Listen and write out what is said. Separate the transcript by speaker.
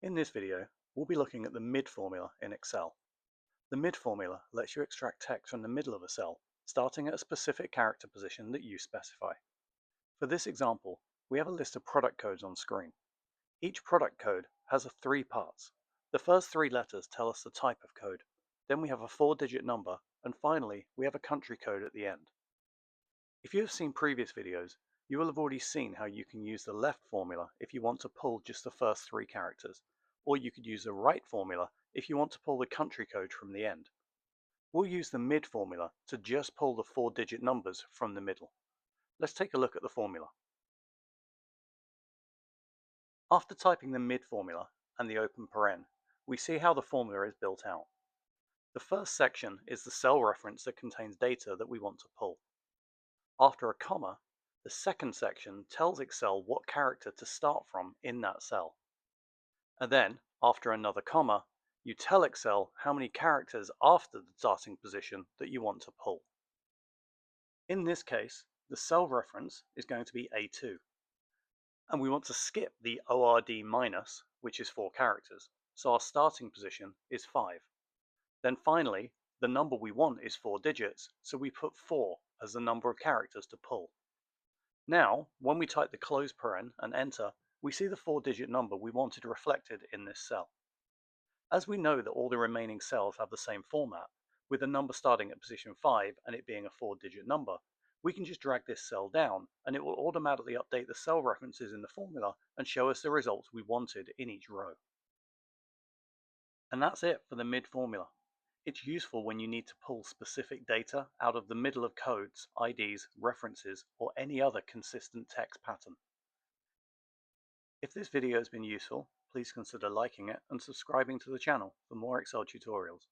Speaker 1: In this video, we'll be looking at the mid formula in Excel. The mid formula lets you extract text from the middle of a cell, starting at a specific character position that you specify. For this example, we have a list of product codes on screen. Each product code has three parts. The first three letters tell us the type of code. Then we have a 4-digit number, and finally, we have a country code at the end. If you have seen previous videos, you will have already seen how you can use the left formula if you want to pull just the first three characters, or you could use the right formula if you want to pull the country code from the end. We'll use the mid formula to just pull the 4-digit numbers from the middle. Let's take a look at the formula. After typing the mid formula and the open paren, we see how the formula is built out. The first section is the cell reference that contains data that we want to pull. After a comma, the second section tells Excel what character to start from in that cell. And then, after another comma, you tell Excel how many characters after the starting position that you want to pull. In this case, the cell reference is going to be A2. And we want to skip the ORD minus, which is 4 characters, so our starting position is 5. Then finally, the number we want is 4 digits, so we put 4 as the number of characters to pull. Now, when we type the close paren and enter, we see the 4-digit number we wanted reflected in this cell. As we know that all the remaining cells have the same format, with the number starting at position 5 and it being a 4-digit number, we can just drag this cell down and it will automatically update the cell references in the formula and show us the results we wanted in each row. And that's it for the mid formula. It's useful when you need to pull specific data out of the middle of codes, IDs, references, or any other consistent text pattern. If this video has been useful, please consider liking it and subscribing to the channel for more Excel tutorials.